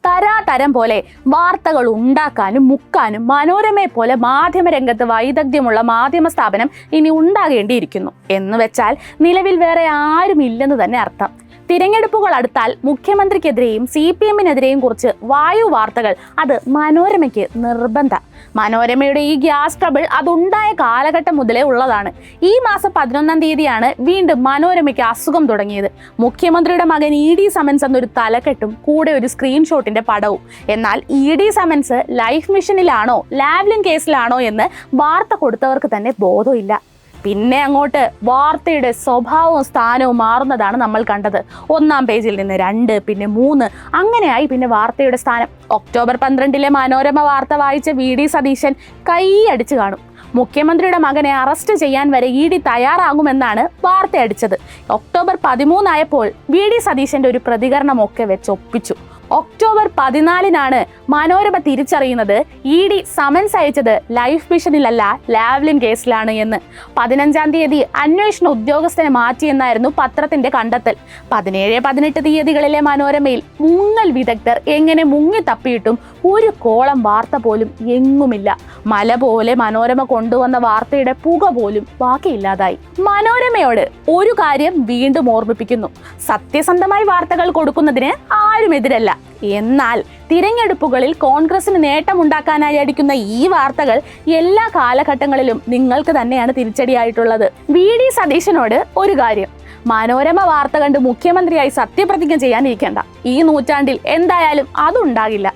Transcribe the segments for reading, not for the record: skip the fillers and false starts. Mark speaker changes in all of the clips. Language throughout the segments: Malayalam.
Speaker 1: തരാതരം പോലെ വാർത്തകൾ ഉണ്ടാക്കാനും മുക്കാനും മനോരമയെ പോലെ മാധ്യമരംഗത്ത് വൈദഗ്ധ്യമുള്ള മാധ്യമ സ്ഥാപനം ഇനി ഉണ്ടാകേണ്ടിയിരിക്കുന്നു. എന്ന് വെച്ചാൽ നിലവിൽ വേറെ ആരും ഇല്ലെന്ന് തന്നെ അർത്ഥം. തിരഞ്ഞെടുപ്പുകൾ അടുത്താൽ മുഖ്യമന്ത്രിക്കെതിരെയും CPM-നെതിരെയും കുറിച്ച് വായു വാർത്തകൾ അത് മനോരമയ്ക്ക് നിർബന്ധം. മനോരമയുടെ ഈ ഗ്യാസ് ട്രബിൾ അതുണ്ടായ കാലഘട്ടം മുതലേ ഉള്ളതാണ്. ഈ മാസം 11-ാം തീയതിയാണ് വീണ്ടും മനോരമയ്ക്ക് അസുഖം തുടങ്ങിയത്. മുഖ്യമന്ത്രിയുടെ മകൻ ED സമൻസ് എന്നൊരു തലക്കെട്ടും കൂടെ ഒരു സ്ക്രീൻഷോട്ടിന്റെ പടവും. എന്നാൽ ED സമൻസ് ലൈഫ് മിഷനിലാണോ ലാവ്ലിൻ കേസിലാണോ എന്ന് വാർത്ത കൊടുത്തവർക്ക് തന്നെ ബോധമില്ല. പിന്നെ അങ്ങോട്ട് വാർത്തയുടെ സ്വഭാവവും സ്ഥാനവും മാറുന്നതാണ് നമ്മൾ കണ്ടത്. 1-ാം പേജിൽ നിന്ന് 2, പിന്നെ 3, അങ്ങനെയായി പിന്നെ വാർത്തയുടെ സ്ഥാനം. ഒക്ടോബർ 12-ലെ മനോരമ വാർത്ത വായിച്ച VD സതീശൻ കൈയടിച്ചു കാണും. മുഖ്യമന്ത്രിയുടെ മകനെ അറസ്റ്റ് ചെയ്യാൻ വരെ ED തയ്യാറാകുമെന്നാണ് വാർത്തയടിച്ചത്. ഒക്ടോബർ 13 ആയപ്പോൾ VD സതീശന്റെ ഒരു പ്രതികരണമൊക്കെ വെച്ചൊപ്പിച്ചു. ഒക്ടോബർ 14-നാണ് മനോരമ തിരിച്ചറിയുന്നത് ED സമൻസ് അയച്ചത് ലൈഫ് മിഷനിലല്ല ലാവ്ലിൻ കേസിലാണ് എന്ന്. 15-ാം തീയതി അന്വേഷണ ഉദ്യോഗസ്ഥനെ മാറ്റിയെന്നായിരുന്നു പത്രത്തിന്റെ കണ്ടെത്തൽ. 17, 18 തീയതികളിലെ മനോരമയിൽ മുങ്ങൽ വിദഗ്ധർ എങ്ങനെ മുങ്ങി തപ്പിയിട്ടും ഒരു കോളം വാർത്ത പോലും എങ്ങുമില്ല. മല പോലെ മനോരമ കൊണ്ടുവന്ന വാർത്തയുടെ പുക പോലും ബാക്കിയില്ലാതായി. മനോരമയോട് ഒരു കാര്യം വീണ്ടും ഓർമ്മിപ്പിക്കുന്നു: സത്യസന്ധമായി വാർത്തകൾ കൊടുക്കുന്നതിന് ആരും എതിരല്ല. എന്നാൽ തിരഞ്ഞെടുപ്പുകളിൽ കോൺഗ്രസിന് നേട്ടമുണ്ടാക്കാനായി അടിക്കുന്ന ഈ വാർത്തകൾ എല്ലാ കാലഘട്ടങ്ങളിലും നിങ്ങൾക്ക് തന്നെയാണ് തിരിച്ചടിയായിട്ടുള്ളത്. VD സതീശനോട് ഒരു കാര്യം: മനോരമ വാർത്ത കണ്ട് മുഖ്യമന്ത്രിയായി സത്യപ്രതിജ്ഞ ചെയ്യാനിരിക്കേണ്ട. ഈ നൂറ്റാണ്ടിൽ എന്തായാലും അതുണ്ടാകില്ല.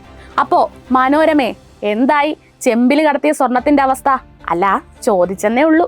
Speaker 1: അപ്പോ മനോരമേ, എന്തായി ചെമ്പിൽ കടത്തിയ സ്വർണത്തിന്റെ അവസ്ഥ? അല്ല, ചോദിച്ചെന്നേ ഉള്ളൂ.